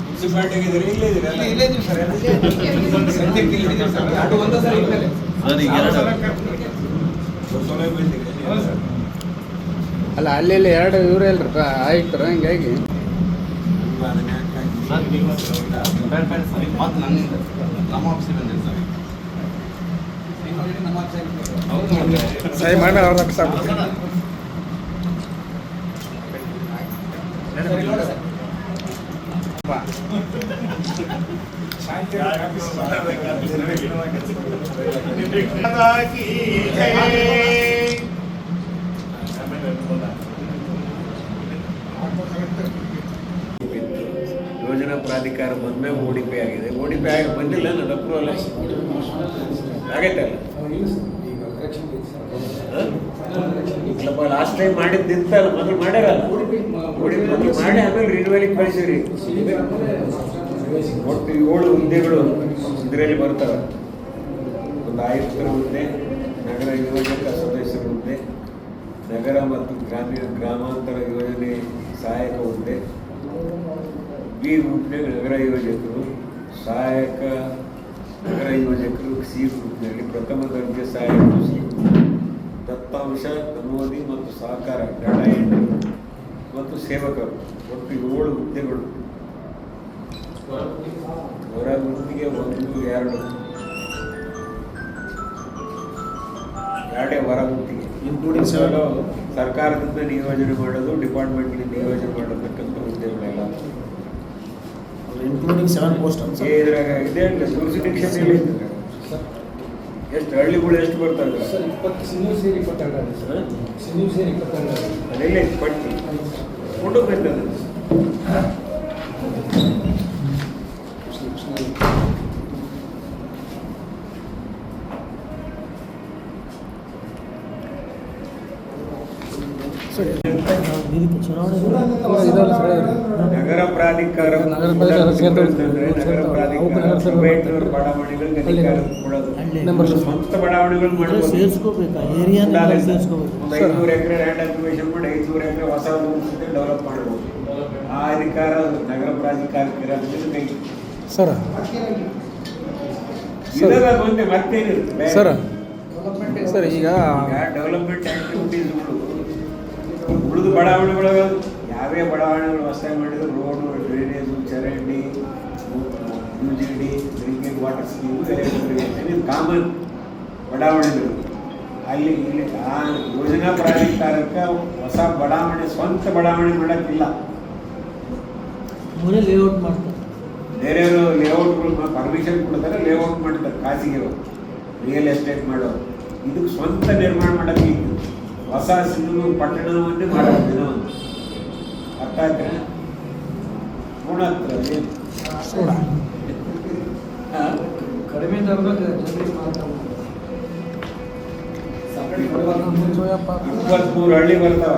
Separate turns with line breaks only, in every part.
ಮುನ್ಸಿಪಾಲ್ಟಿಗೆ ಇಲ್ಲೇ ಇದ್ದೀವಿ ಸರ್. ಸದ್ಯಕ್ಕೆ ಇಲ್ಲಿದ್ದೀವಿ ಸರ್. ಅದು ಒಂದೇ ಸಲ ಇಲ್ಲೇ
ಅಲ್ಲ ಅಲ್ಲಿ ಎರಡು ಇವರೇ ಅಲ್ರಿ ಆಯ್ತು ಹಿಂಗಾಗಿ ಸಹಿ ಮಾಡಿ ಅವ್ರ
ಯೋಜನಾ ಪ್ರಾಧಿಕಾರ ಬಂದ್ಮೇಲೆ ODP ಆಗಿದೆ. ODP ಆಗಿ ಬಂದಿಲ್ಲ, ನನ್ನ ಅಪ್ರೂವಲ್ ಆಗೈತಲ್ಲ. ಇಲ್ಲಪ್ಪ, ಲಾಸ್ಟ್ ಟೈಮ್ ಮಾಡಿದ್ದಿತ್ತಲ್ಲ, ಮೊದಲು ಮಾಡ್ಯಾರಲ್ಲ. ODP ಮೊದಲು ಮಾಡಿ ಆಮೇಲೆ ರಿನ್ಯೂವಲಿಗೆ ಕಳಿಸಿರಿ. ಒಟ್ಟು 7 ಹುದ್ದೆಗಳು ಇದರಲ್ಲಿ ಬರ್ತವೆ. ಒಂದು ಆಯುಕ್ತರ ಹುದ್ದೆ, ನಗರ ಯೋಜಕ ಸದಸ್ಯರ ಹುದ್ದೆ, ನಗರ ಮತ್ತು ಗ್ರಾಮಾಂತರ ಯೋಜನೆ ಸಹಾಯಕ ಹುದ್ದೆ, ಬಿ ಗ್ರೂಪ್ನ ನಗರ ಯೋಜಕರು, ಸಹಾಯಕ ನಗರ ಯೋಜಕರು ಸಿ ಗ್ರೂಪ್ನಲ್ಲಿ, ಪ್ರಥಮ ದರ್ಜೆ ಸಹಾಯಕರು ಸಿ, ದತ್ತಾಂಶ ನಮೂದಿ ಮತ್ತು ಸಹಕಾರ ಡಾಟಾ ಎಂಟ್ರಿ ಮತ್ತು ಸೇವಕರು, ಒಟ್ಟು 7 ಹುದ್ದೆಗಳು. ಹೊರ ಗುಂಪಿಗೆ 1, 2 ಎರಡೇ ಹೊರ ಗುಂಪಿಗೆ, ಇನ್ಕ್ಲೂಡಿಂಗ್ ಸರ್ಕಾರದಿಂದ ನಿಯೋಜನೆ ಮಾಡೋದು, ಡಿಪಾರ್ಟ್ಮೆಂಟ್ಗೆ ನಿಯೋಜನೆ ಮಾಡತಕ್ಕಂಥ ಹುದ್ದೆಗಳೆಲ್ಲ,
ಇನ್ಕ್ಲೂಡಿಂಗ್ 7 ಪೋಸ್ಟ್
ಇದ್ರಾಗ ಇದೆ. ಜೂರಿಸ್ಡಿಕ್ಷನ್ ಇಲ್ಲ. ಎಷ್ಟು ಹಳ್ಳಿಗಳು ಎಷ್ಟು ಬರ್ತಾರೆ
ಸರ್? 20 ಸಿನ್ನೂರು ಸೇರಿ 22 ಸರ್. ಸಿನ್ನೂರು ಸೇರಿ 22
ಅದೆಲ್ಲ ಪಟ್ಟಿ ಕೊಂಡೋಗ್ಬೇಕಲ್ಲ. ನಗರ ಪ್ರಾಧಿಕಾರ ಬಡಾವಣೆಗಳಿಗೆ ಅಧಿಕಾರ ಕೊಡೋದು, ಸ್ವಂತ ಬಡಾವಣೆಗಳು ಮಾಡೋದು. 500 ಎಕರೆ ಲ್ಯಾಂಡ್ ಅಕ್ವಿಷನ್ ಮಾಡಿ 500 ಎಕರೆ ಹೊಸ ಡೆವಲಪ್ ಮಾಡ್ಬೋದು. ಆ ಅಧಿಕಾರ ನಗರ ಪ್ರಾಧಿಕಾರಕ್ಕೆ ಇರೋದ್ರಿಂದ
ಸರ್
ಮತ್ತೇನಿರುತ್ತೆ
ಸರ್. ಸರ್ ಈಗ
ಡೆವಲಪ್ಮೆಂಟ್ ಆಕ್ಟಿವಿಟೀಸ್ಗಳು ಉಳಿದು ಬಡಾವಣೆಗಳು ಯಾವೇ ಬಡಾವಣೆಗಳು ಹೊಸದಾಗಿ ಮಾಡಿದ್ರು, ರೋಡು, ಡ್ರೈನೇಜು, ಚರಂಡಿ, UGD, ಡ್ರಿಂಕಿಂಗ್ ವಾಟರ್ ಸ್ಕೀಮ್, ಇದು ಕಾಮನ್ ಬಡಾವಣೆಗಳು. ಅಲ್ಲಿ ಇಲ್ಲಿ ಆ ಯೋಜನಾ ಪ್ರಾಧಿಕಾರಕ್ಕೆ ಹೊಸ ಬಡಾವಣೆ, ಸ್ವಂತ ಬಡಾವಣೆ ಮಾಡೋಕ್ಕಿಲ್ಲ.
ಲೇಔಟ್ ಮಾಡ್ತಾರೆ,
ಬೇರೆಯವರು ಲೇಔಟ್ಗಳು ಪರ್ಮಿಷನ್ ಕೊಡ್ತಾರೆ, ಲೇಔಟ್ ಮಾಡ್ತಾರೆ ಖಾಸಗಿಯವರು, ರಿಯಲ್ ಎಸ್ಟೇಟ್ ಮಾಡೋರು. ಇದಕ್ಕೆ ಸ್ವಂತ ನಿರ್ಮಾಣ ಮಾಡೋಕ್ಕೆ ಹೊಸ ಸಿಂಧೂರು ಪಟ್ಟಣವನ್ನೇ ಮಾಡೋದು ದಿನವನ್ನು. ಅರ್ಥ ಆಯ್ತಾ? ನೋಡತ್ರ ಏನು
ಕಡಿಮೆ ದರದಾಗ
23 ಹಳ್ಳಿ ಬರ್ತಾವ.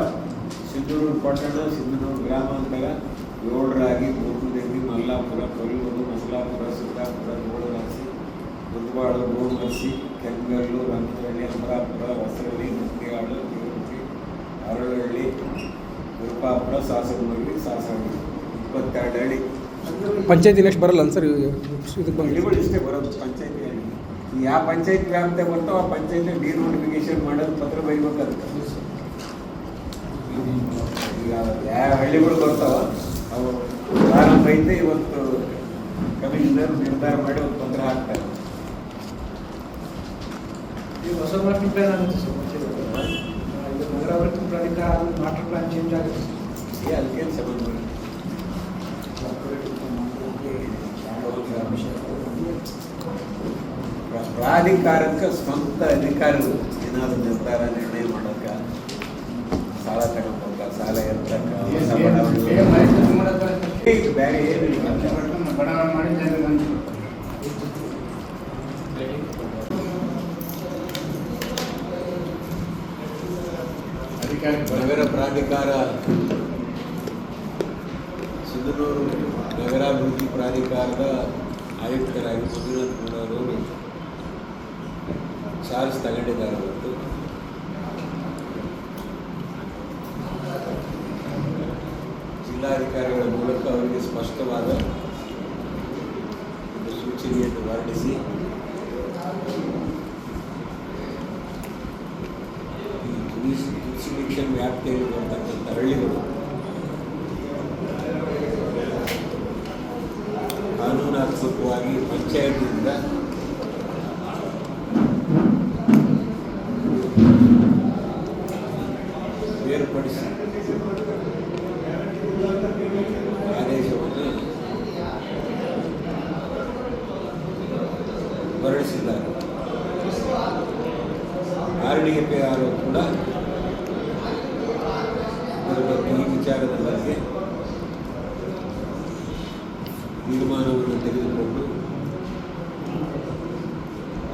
ಸಿಂಧೂರು ಪಟ್ಟಣ, ಸಿಂಧನೂರು ಗ್ರಾಮಾಂತರ, 7 ರಾಗಿ, ಗೋಪುದೇವಿ, ಮಲ್ಲಾಪುರ, ಕೊಲ್ಲೂರು, ಮಸಲಾಪುರ, ಸಿದ್ದಾಪುರ, ಗೋಳರಾಸಿ, ಮುದ್ವಾಳು, ಗೋಮರ್ಸಿ, ಕೆಂಗಲ್ಲು, ರಂಗಹಳ್ಳಿ, ಅಮರಾಪುರ, ಹೊಸಹಳ್ಳಿ, ಮುತ್ತಿಯಾಳು, ತಿರುಪತಿ, ಅರಳಹಳ್ಳಿ, ಗುರುಪಾಪುರ, ಸಾಸನಹಳ್ಳಿ, ಸಾಸಹಳ್ಳಿ, 22 ಹಳ್ಳಿ.
ಪಂಚಾಯತಿ ನೆಕ್ಸ್ಟ್ ಬರಲ್ಲ ಸರ್? ಇದಕ್ಕೆ
ಹಳ್ಳಿಗಳು ಇಷ್ಟೇ ಬರೋದು ಪಂಚಾಯತಿಯಲ್ಲಿ. ಯಾವ ಪಂಚಾಯತ್ ವ್ಯಾಪ್ತಿ ಬರ್ತಾವ ಆ ಪಂಚಾಯತಿ ಡಿನೋಟಿಫಿಕೇಶನ್ ಮಾಡೋದು, ಪತ್ರ ಬರೀಬೇಕಾಗುತ್ತೆ. ಈಗ ಯಾವ ಹಳ್ಳಿಗಳು ಬರ್ತಾವ ಅವು ಪ್ರಾರಂಭ ಐತೆ. ಇವತ್ತು ಕಮಿಷನರ್ ನಿರ್ಧಾರ ಮಾಡಿ ಒಂದು ಪತ್ರ ಹಾಕ್ತಾರೆ.
ಹೊಸ ಮಾಸ್ಟರ್ ಪ್ಲಾನ್ ಆಗುತ್ತೆ ಸರ್. ನಗರಾಭಿವೃದ್ಧಿ ಪ್ರಾಧಿಕಾರ ಮಾಸ್ಟರ್ ಪ್ಲಾನ್ ಚೇಂಜ್ ಆಗುತ್ತೆ.
ಅದಕ್ಕೇನು ಸಂಬಂಧ? ಪ್ರಾಧಿಕಾರಕ್ಕೆ ಸ್ವಂತ ಅಧಿಕಾರಿಗಳು ಏನಾದರೂ ನಿರ್ಧಾರ ನಿರ್ಣಯ ಮಾಡೋಕ್ಕೆ, ಸಾಲ ತಗೊಂಡೋಗ, ಸಾಲ ಎತ್ತಕ್ಕ, ಬೇರೆ ಏನಿಲ್ಲ.
ಬಡಾವಣೆ ಮಾಡಿದ್ದಾರೆ.
ನಗರ ಪ್ರಾಧಿಕಾರ, ಸಿಂಧನೂರು ನಗರಾಭಿವೃದ್ಧಿ ಪ್ರಾಧಿಕಾರದ ಆಯುಕ್ತರಾಗಿ ಮಂಜುನಾಥ್ ಗೌಡರವರು ಚಾರ್ಜ್ ತಗೊಂಡಿದ್ದಾರೆ ಹೊರತು ಜಿಲ್ಲಾಧಿಕಾರಿಗಳ ಮೂಲಕ ಅವರಿಗೆ ಸ್ಪಷ್ಟವಾದ ಒಂದು ಸೂಚನೆಯನ್ನು ಹೊರಡಿಸಿ ಈ ಜುರಿಸ್ಡಿಕ್ಷನ್ ವ್ಯಾಪ್ತಿಯಲ್ಲಿ ಬರ್ತಕ್ಕಂಥ ಹಳ್ಳಿಗಳು ಕಾನೂನಾತ್ಮಕವಾಗಿ ಪಂಚಾಯತಿಯಿಂದ ಬೇರ್ಪಡಿಸಿ ಆದೇಶವನ್ನು ಹೊರಡಿಸಿದ್ದಾರೆ. RDFAR ಕೂಡ ಇದರ ಬಗ್ಗೆ ಈ ವಿಚಾರದ ಬಗ್ಗೆ ತೀರ್ಮಾನವನ್ನು ತೆಗೆದುಕೊಂಡು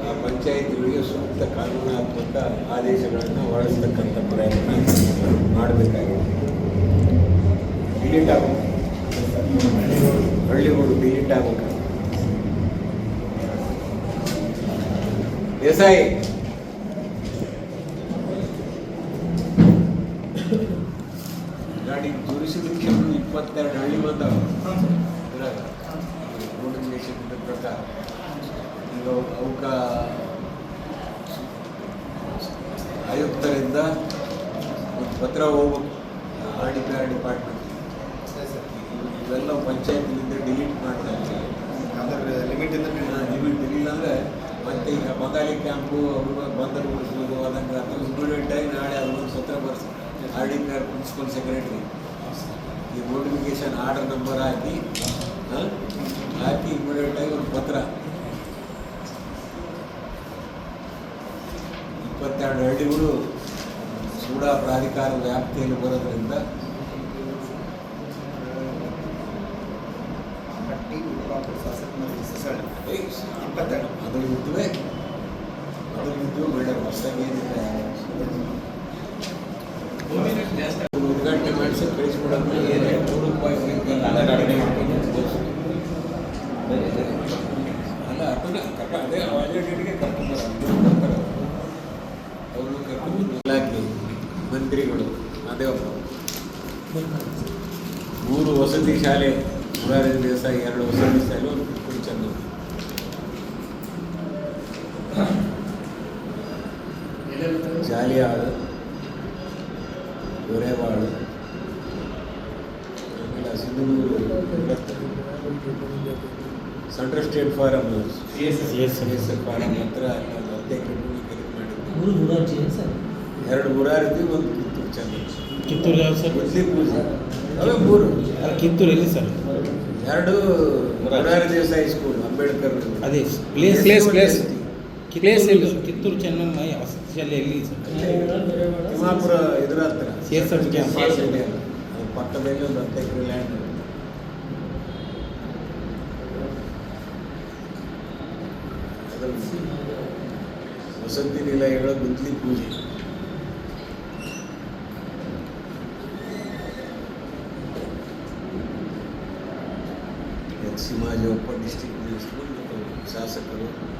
ಆ ಪಂಚಾಯಿತಿಗಳಿಗೆ ಸೂಕ್ತ ಕಾನೂನಾತ್ಮಕ ಆದೇಶಗಳನ್ನು ಹೊರಡಿಸ್ತಕ್ಕಂಥ ಪ್ರಯತ್ನ ಮಾಡಬೇಕಾಗಿದೆ. ಡಿಲೀಟ್ ಆಗಬೇಕು, ಹಳ್ಳಿಗಳು ಡಿಲೀಟ್ ಆಗಬೇಕು. ದೇಸಾಯಿ ಗಾಡಿ ಜುರಿಸ್ಡಿಕ್ಷನ್ 22 ಹಳ್ಳಿ ಬಂದವ ನೋಟಿಫಿಕೇಶನ್ ಪ್ರಕಾರ. ಈಗ ಅವಕ್ಕ ಆಯುಕ್ತರಿಂದ ಒಂದು ಪತ್ರ ಹೋಗ್ಬೇಕು RDPR ಡಿಪಾರ್ಟ್ಮೆಂಟ್. ಇವೆಲ್ಲ ಪಂಚಾಯತಿನಿಂದ ಡಿಲೀಟ್ ಮಾಡ್ತಾರೆ. ಲಿಮಿಟ್ ಇಲ್ಲ ಅಂದರೆ ಮತ್ತೆ ಈಗ ಬಂಗಾಳಿ ಕ್ಯಾಂಪು ಅವರು ಬಂದರು ಉಳಿಸ್ಬೋದು ಅದಂಗೆ ಅಥವಾ ಇಮಿಡಿಯೇಟಾಗಿ ನಾಳೆ ಅದೊಂದು ಸತ್ರ ಬರ್ಸಿ RDPR ಪ್ರಿನ್ಸಿಪಲ್ ಸೆಕ್ರೆಟರಿ ಈ ನೋಟಿಫಿಕೇಶನ್ ಆರ್ಡರ್ ನಂಬರ್ ಹಾಕಿ ಇಮಿಡಿಯೇಟಾಗಿ ಒಂದು ಪತ್ರ 22 ಹಳ್ಳಿಗಳು ಸೂಡಾ ಪ್ರಾಧಿಕಾರದ ವ್ಯಾಪ್ತಿಯಲ್ಲಿ ಬರೋದ್ರಿಂದ ಅದರಲ್ಲಿದ್ದು ಬೇಡ ಹೊಸದಾಗಿ ಏನಿದೆ ಉದ್ಘಾಟನೆ ಮಾಡಿಸಿ ಕಳಿಸ್ಬಿಡೋದು ಏನೇ ₹100 ಅಲ್ಲ ಅದೇ ಡೇಟ್ಗೆ ಕರ್ಕೊಂಡ್ಬರ್ತಾರೆ ಅವರು ಕರ್ಕೊಂಡು ಇಲಾಖೆ ಮಂತ್ರಿಗಳು ಅದೇ 3 ವಸತಿ ಶಾಲೆ ಮುರಾರಿ ದೇಸಾಯಿ 2 ವಸತಿ ಶಾಲೆ ಒಂದು ಕಿತ್ತೂರು ಚೆನ್ನಮ್ಮ ಜಾಲಿಯಾಳು ಗೊರೆವಾಳು ಆಮೇಲೆ Sindhanur central state farm farm ಹತ್ರ ಅದೇ ಮಾಡಿದ್ದು 2 ಮುರಾರಿದ್ವಿ ಒಂದು ಕಿತ್ತೂರು ಚೆನ್ನಮ್ಮ.
ಕಿತ್ತೂರು ಯಾವ ಸರ್?
ಬುದ್ಧಿ ಪೂಜೆ ಅವೇ 3.
ಅಲ್ಲ ಕಿತ್ತೂರು ಎಲ್ಲಿ ಸರ್?
2 ಮುರಾರಿ ದೇಸಾಯಿ ಸ್ಕೂಲ್ ಅಂಬೇಡ್ಕರ್
ಅದೇ ಪ್ಲೇಸ್ ಪ್ಲೇಸ್ ಎಲ್ಲಿ? ಕಿತ್ತೂರು ಚೆನ್ನಮ್ಮ ವಸತಿ ಶಾಲೆ ಎಲ್ಲಿ ಸರ್?
ತಿಮ್ಮಾಪುರ ಇದರ ಹತ್ರ
CSF ಕ್ಯಾಂಪ್
ಪಕ್ಕದಲ್ಲಿ ಒಂದು 10 ಎಕರೆ ಲ್ಯಾಂಡ್. ವಸತಿ ನಿಲಯಗಳ ಗುದ್ಲಿ ಪೂಜೆ ಸೀಮಾಜಪ್ಪ ಡಿಸ್ಟ್ರಿಕ್ಟ್ ಮಿನಿಸ್ಟರ್ ಮತ್ತು ಶಾಸಕರು ನೋಡ್ಬೇಕು.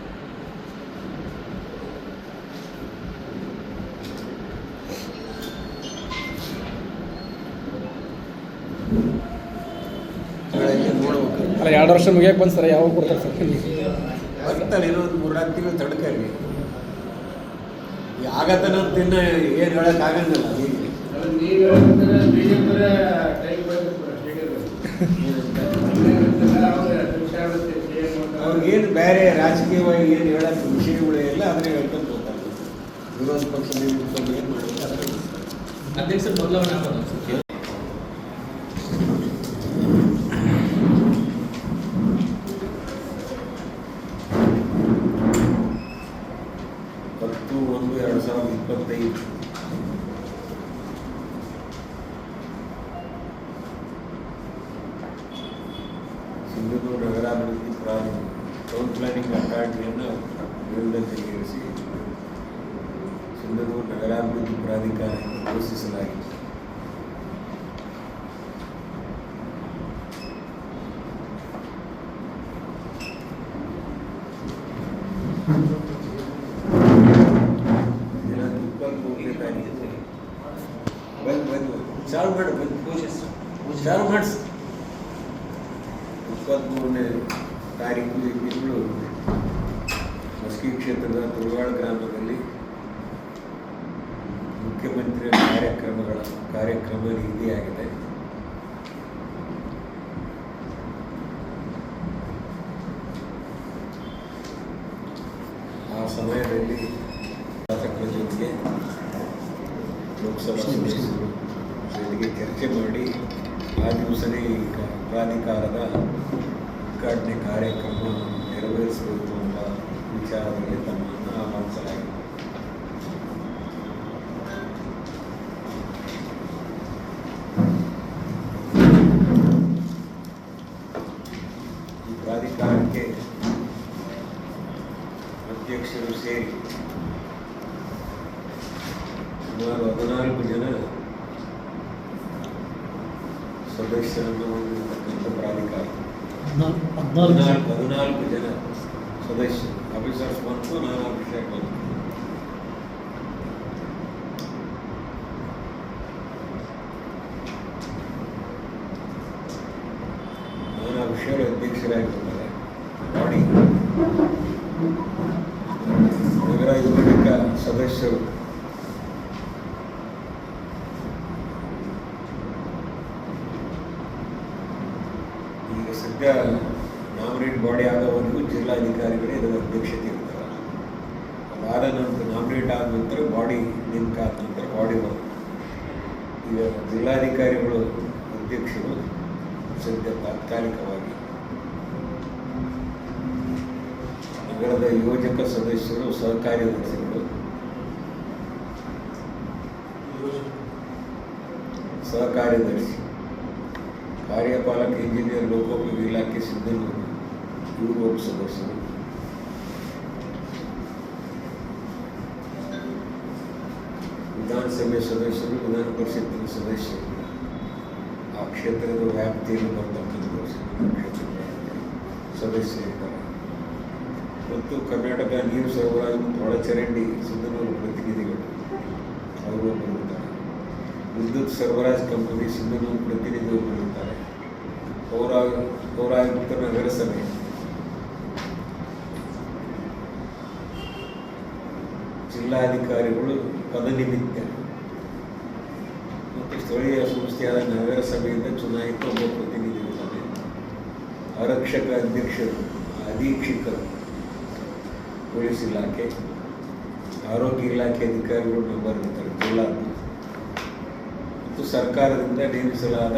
ಅಲ್ಲ 2 ವರ್ಷ ಮುಗಿಯಕ್ಕೆ ಬಂದು ಸರ್ ಯಾವಾಗ ಕೊಡ್ತಾರೆ ಸರ್?
ಬರ್ತಾಳೆ ಇನ್ನೊಂದು 3-4 ತಿಂಗಳು ತಡ್ಕಲ್ಲಿ ಆಗತ್ತನ ತಿನ್ನ ಏನು ಹೇಳೋಕ್ಕಾಗಂಗಿಲ್ಲ. ಅವ್ರಿಗೇನು ಬೇರೆ ರಾಜಕೀಯವಾಗಿ ಏನು ಹೇಳೋಕ್ಕೆ ವಿಷಯಗಳು ಎಲ್ಲ ಅದನ್ನೇ ಹೇಳ್ಕೊಂಡು ಹೋಗ್ತಾರೆ. ವಿರೋಧ ಪಕ್ಷದಲ್ಲಿ ಇಟ್ಕೊಂಡು ಏನು ಮಾಡಬೇಕು
ಅಧ್ಯಕ್ಷರು ಬದಲಾವಣೆ ಆಗೋದು.
10/1/2025 ಸಿಂಧನೂರು ನಗರಾಭಿವೃದ್ಧಿ ಟೌನ್ ಪ್ಲಾನಿಂಗ್ ಅಥಾರಿಟಿಯನ್ನು ಮೇಲ್ದರ್ಜೆಗೇರಿಸಿ ಸಿಂಧನೂರು ನಗರಾಭಿವೃದ್ಧಿ ಪ್ರಾಧಿಕಾರ ಘೋಷಿಸಲಾಗಿದೆ. ಮಾಡು ಬಂದು
ಪೂಜೆ
ಚಾಲು ಮಾಡಿಸಿ. 23ನೇ ತಾರೀಕು ಈ ತಿಂಗಳು ಮಸ್ಕಿ ಕ್ಷೇತ್ರದ ತುಳುವಾಳ ಗ್ರಾಮದಲ್ಲಿ ಮುಖ್ಯಮಂತ್ರಿಯ ಕಾರ್ಯಕ್ರಮ ನಿಗದಿಯಾಗಿದೆ. ಆ ಸಮಯದಲ್ಲಿ ಶಾಸಕರ ಜೊತೆಗೆ ಲೋಕಸಭಾ ಸದಸ್ಯರು ಜೊತೆಗೆ ಚರ್ಚೆ ಮಾಡಿ ಆ ದಿವಸನೇ ಈ ಪ್ರಾಧಿಕಾರದ ಉದ್ಘಾಟನೆ ಕಾರ್ಯಕ್ರಮ ನೆರವೇರಿಸಬೇಕು ಎಂಬ ವಿಚಾರದಲ್ಲಿ ತಮ್ಮನ್ನು ಆಹ್ವಾನಿಸಲಾಗಿದೆ. ಈ ಪ್ರಾಧಿಕಾರಕ್ಕೆ ಅಧ್ಯಕ್ಷರು ಸೇರಿ ಸುಮಾರು 14 ಜನ ಸದಸ್ಯರನ್ನು ಹೊಂದಿರತಕ್ಕಂಥ ಪ್ರಾಧಿಕಾರ. 14 ಜನ ಸದಸ್ಯರು, ಆಫೀಸರ್ಸ್ ಬಂತು, ನಾನಾ ವಿಷಯ ಬಂತು. ನಾನಾ ವಿಷಯಗಳ ಅಧ್ಯಕ್ಷರಾಗಿರ್ತಾರೆ. ಬಾಡಿ ನಗರ ಯೋಜಕ ಸದಸ್ಯರು ಈಗ ಸದ್ಯ ನಾಮಿನೇಟ್ ಬಾಡಿ ಆಗೋವರೆಗೂ ಜಿಲ್ಲಾಧಿಕಾರಿಗಳೇ ಇದರ ಅಧ್ಯಕ್ಷತೆ ಇರ್ತಾರೆ. ಅದಾದ ನಂತರ ನಾಮಿನೇಟ್ ಆದ ನಂತರ ಬಾಡಿ ನೇಮಕ ಆದ ನಂತರ ಬಾಡಿ ಬರುತ್ತೆ. ಈಗ ಜಿಲ್ಲಾಧಿಕಾರಿಗಳು ಅಧ್ಯಕ್ಷರು ಸದ್ಯ ತಾತ್ಕಾಲಿಕವಾಗಿ, ನಗರದ ಯೋಜಕ ಸದಸ್ಯರು ಸಹಕಾರ್ಯದರ್ಶಿಗಳು, ಸಹಕಾರ್ಯದರ್ಶಿ, ಕಾರ್ಯಪಾಲಕ ಇಂಜಿನಿಯರ್ ಲೋಕೋಪಯೋಗಿ ಇಲಾಖೆ ಸಿಂಧನೂರು ಇವರು ಒಬ್ಬ ಸದಸ್ಯರು, ವಿಧಾನಸಭೆ ಸದಸ್ಯರು, ವಿಧಾನ ಪರಿಷತ್ತಿನ ಸದಸ್ಯರು, ಆ ಕ್ಷೇತ್ರದ ವ್ಯಾಪ್ತಿಯಲ್ಲಿ ಬರ್ತಕ್ಕಂಥ ಕ್ಷೇತ್ರದ ಸದಸ್ಯರಿದ್ದಾರೆ. ಮತ್ತು ಕರ್ನಾಟಕ ನೀರು ಸರಬರಾಜು ಮತ್ತು ಒಳಚರಂಡಿ ಸಿಂಧನೂರು ಪ್ರತಿನಿಧಿಗಳು ಅವರು ಬರುತ್ತಾರೆ. ವಿದ್ಯುತ್ ಸರಬರಾಜು ಕಂಪನಿ ಸಿಂಧನೂರು ಪ್ರತಿನಿಧಿಗಳು ಬರುತ್ತಾರೆ. ಪೌರಾಯುಕ್ತ ನಗರಸಭೆ, ಜಿಲ್ಲಾಧಿಕಾರಿಗಳು ಪದನಿಮಿತ್ತ ಮತ್ತು ಸ್ಥಳೀಯ ಸಂಸ್ಥೆಯಾದ ನಗರಸಭೆಯಿಂದ ಚುನಾಯಿತ ಒಬ್ಬ ಪ್ರತಿನಿಧಿ ಇರ್ತಾನೆ. ಆರಕ್ಷಕ ಅಧ್ಯಕ್ಷರು, ಅಧೀಕ್ಷಕರು, ಪೊಲೀಸ್ ಇಲಾಖೆ, ಆರೋಗ್ಯ ಇಲಾಖೆ ಅಧಿಕಾರಿಗಳು ನಂಬರ್ ಇರ್ತಾರೆ ಜಿಲ್ಲಾ, ಮತ್ತು ಸರ್ಕಾರದಿಂದ ನೇಮಿಸಲಾದ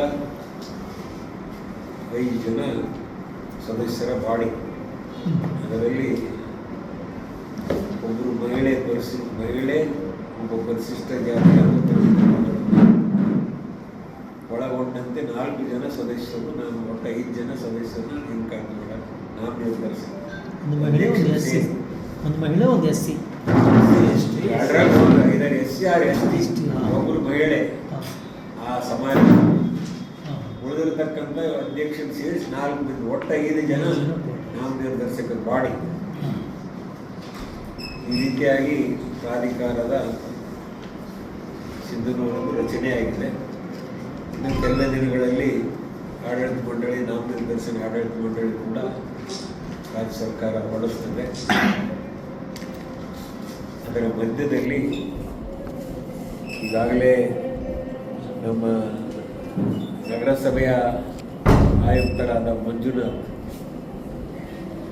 5 ಜನ ಸದಸ್ಯರ ಬಾಡಿ. ಅದರಲ್ಲಿ ಒಬ್ಬರು ಮಹಿಳೆ, ಒಬ್ಬ ಪರಿಶಿಷ್ಟ ಜಾತಿಯ ಒಳಗೊಂಡಂತೆ 4 ಜನ ಸದಸ್ಯರು, ನಾನು ಒಟ್ಟು 5 ಜನ ಸದಸ್ಯರನ್ನ ನೇಮಕ ಮಾಡಿ ನಾನು ನಿರ್ಧರಿಸಿದೆ.
ಒಂದು ಮಹಿಳೆ ಒಂದು ಎಸ್ ಸಿ,
ಇದರ SC or ST, ಒಬ್ಬರು ಮಹಿಳೆ ಆ ಸಮಾಜ. ಉಳಿದಿರತಕ್ಕಂಥ ಅಧ್ಯಕ್ಷರು ಸೇರಿಸಿ 4 ಮಂದಿ, ಒಟ್ಟು 5 ಜನ ನಾವು ನಿರ್ಧರಿಸಕ ಬಾಡಿ. ಈ ರೀತಿಯಾಗಿ ಪ್ರಾಧಿಕಾರದ ಸಿಂಧನೂರನ್ನು ರಚನೆಯಾಗಿದೆ. ಇನ್ನು ಕೆಲ ದಿನಗಳಲ್ಲಿ ಆಡಳಿತ ಮಂಡಳಿ, ನಾಮ ನಿರ್ದೇಶನ ಆಡಳಿತ ಮಂಡಳಿ ಕೂಡ ರಾಜ್ಯ ಸರ್ಕಾರ ಹೊರಡಿಸ್ತದೆ. ಅದರ ಮಧ್ಯದಲ್ಲಿ ಈಗಾಗಲೇ ನಮ್ಮ ನಗರಸಭೆಯ ಆಯುಕ್ತರಾದ ಮಂಜುನಾಥ್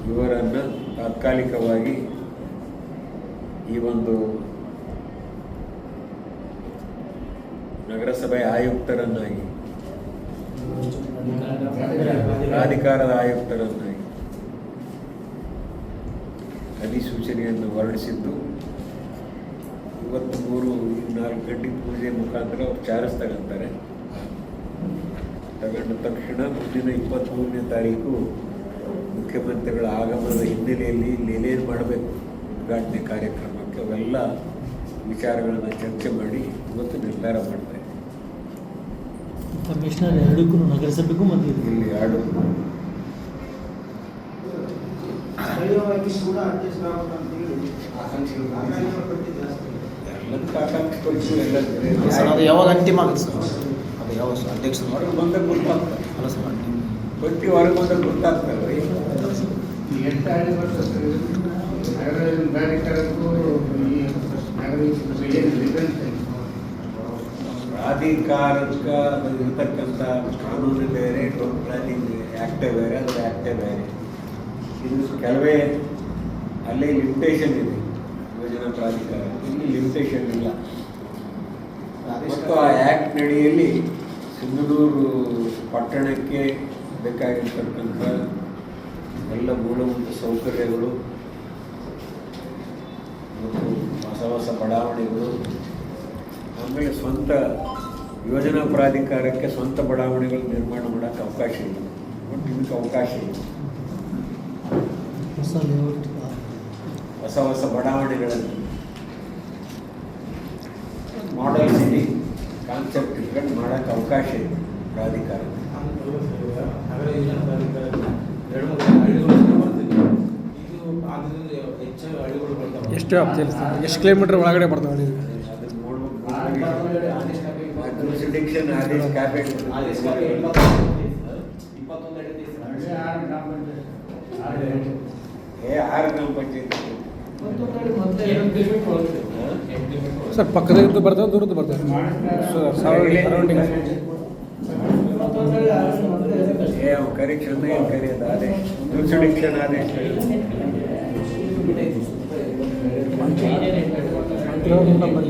ಇವರನ್ನು ತಾತ್ಕಾಲಿಕವಾಗಿ ಈ ಒಂದು ನಗರಸಭೆಯ ಆಯುಕ್ತರನ್ನಾಗಿ, ಪ್ರಾಧಿಕಾರದ ಆಯುಕ್ತರನ್ನಾಗಿ ಅಧಿಸೂಚನೆಯನ್ನು ಹೊರಡಿಸಿದ್ದು, ಇವತ್ತು 3-4 ಗಂಟೆ ಪೂಜೆ ಮುಖಾಂತರ ಅವ್ರು ಚಾರ್ಜ್ ತಗೊಂತಾರೆ. ತಗೊಂಡ ತಕ್ಷಣ ಮುಂದಿನ 23ನೇ ತಾರೀಕು ಮುಖ್ಯಮಂತ್ರಿಗಳ ಆಗಮನದ ಹಿನ್ನೆಲೆಯಲ್ಲಿ ಏನೇನು ಮಾಡಬೇಕು ಉದ್ಘಾಟನೆ ಕಾರ್ಯಕ್ರಮಕ್ಕೆ ಅವೆಲ್ಲ ವಿಚಾರಗಳನ್ನು ಚರ್ಚೆ ಮಾಡಿ ಇವತ್ತು ನಿರ್ಧಾರ ಮಾಡ್ತಾರೆ.
ಕಮಿಷನರ್ ಎರಡಕ್ಕೂ ನಗರಸಭೆಗೂ ಬಂದಿದೆ.
ಇಲ್ಲಿ ಆಡು
ಸ್ಥಳೀಯವಾಗಿ ಕೂಡ ಅಧ್ಯಕ್ಷರಾಗಬೇಕು ಅಂತ ಹೇಳಿ
ಆಕಾಂಕ್ಷಿಗಳು
ಆಕಾಂಕ್ಷೆ ಪಟ್ಟಿ ಜಾಸ್ತಿ.
ಎಲ್ಲದಕ್ಕೂ ಆಕಾಂಕ್ಷೆ ಪಡಿಸಿ ಎಲ್ಲ
ಸರ್ ಅದು ಯಾವಾಗ ಅಂತಿಮ ಆಗುತ್ತೆ ಸರ್?
ಅದು
ಯಾವ ಸರ್ ಅಧ್ಯಕ್ಷರು
ಹೊರಗೆ ಬಂದಾಗ ಗೊತ್ತಾಗ್ತದೆ.
ಅಲ್ಲ ಸರ್ ನಿಮ್ಮ
ಪಟ್ಟಿ ಹೊರಗೆ ಬಂದಾಗ ಗೊತ್ತಾಗ್ತದೆ.
ಅಲ್ಲ ಸರ್
ಎಷ್ಟು ಹಳ್ಳಿ ಬರ್ತದೆ ನಗರ ಪ್ರಾಧಿಕಾರಕ್ಕೂ ಈ ನಗರ ಏನು ಡಿಫ್ರೆನ್ಸ್
ಪ್ರಾಧಿಕಾರಕ್ಕೆ ಇರತಕ್ಕಂಥ ಕಾನೂನು ಬೇರೆ, ಟೋಲ್ ಪ್ಲಾನಿಂಗ್ ಆ್ಯಕ್ಟೇ ಬೇರೆ, ಅದು ಆ್ಯಕ್ಟೇ ಬೇರೆ. ಇದು ಕೆಲವೇ ಅಲ್ಲೇ ಲಿಮಿಟೇಷನ್ ಇದೆ ಯೋಜನಾ ಪ್ರಾಧಿಕಾರ, ಇಲ್ಲಿ ಲಿಮಿಟೇಷನ್ ಇಲ್ಲ. ಮತ್ತು ಆ ಆ್ಯಕ್ಟ್ ನಡಿಯಲ್ಲಿ ಸಿಂಧನೂರು ಪಟ್ಟಣಕ್ಕೆ ಬೇಕಾಗಿರ್ತಕ್ಕಂಥ ಎಲ್ಲ ಮೂಲಭೂತ ಸೌಕರ್ಯಗಳು ಮತ್ತು ಹೊಸ ಹೊಸ ಬಡಾವಣೆಗಳು, ಆಮೇಲೆ ಸ್ವಂತ ಯೋಜನಾ ಪ್ರಾಧಿಕಾರಕ್ಕೆ ಸ್ವಂತ ಬಡಾವಣೆಗಳು ನಿರ್ಮಾಣ ಮಾಡೋಕ್ಕೆ ಅವಕಾಶ ಇಲ್ಲ. ಬಟ್ ಇದಕ್ಕೆ ಅವಕಾಶ ಇಲ್ಲ.
ಹೊಸ ಲೇಔಟ್
ಹೊಸ ಹೊಸ ಬಡಾವಣೆಗಳಲ್ಲಿ ಮಾಡೆಲ್ ಸಿಟಿ ಕಾನ್ಸೆಪ್ಟ್ ಇಟ್ಕೊಂಡು ಮಾಡೋಕ್ಕೆ ಅವಕಾಶ ಇದೆ ಪ್ರಾಧಿಕಾರ.
ನಗರ ಯೋಜನಾ ಪ್ರಾಧಿಕಾರ 2-3 ಹಳ್ಳಿಗಳು ಬರ್ತಿದ್ವಿ. ಇದು ಆದ್ದರಿಂದ ಹೆಚ್ಚಾಗಿ ಹಳ್ಳಿಗಳು ಬರ್ತಾವೆ.
ಎಷ್ಟು ವ್ಯಾಪ್ತಿಯಲ್ಲಿ ಎಷ್ಟು ಕಿಲೋಮೀಟರ್ ಒಳಗಡೆ ಬರ್ತಾವೆ ನೀವು?
ಅದನ್ನು ನೋಡ್ಬೇಕು. ಜುರಿಸ್ಡಿಕ್ಷನ್ ಆದೇಶ ಕ್ಯಾಬಿನೆಟ್ ಆರು ಗ್ರಾಮ ಪಂಚಾಯತ್
ಸರ್ ಪಕ್ಕದಿಂದ ಬರ್ತವೆ, ದೂರದ್ದು ಬರ್ತವೆ ಸರೌಂಡಿಂಗ್.
ಕರೆಕ್ಷನ್ ಏನು ಕರೆಯೋದು ಆದೇಶ, ಜುರಿಸ್ಡಿಕ್ಷನ್ ಆದೇಶ.
ಕಿಲೋಮೀಟರ್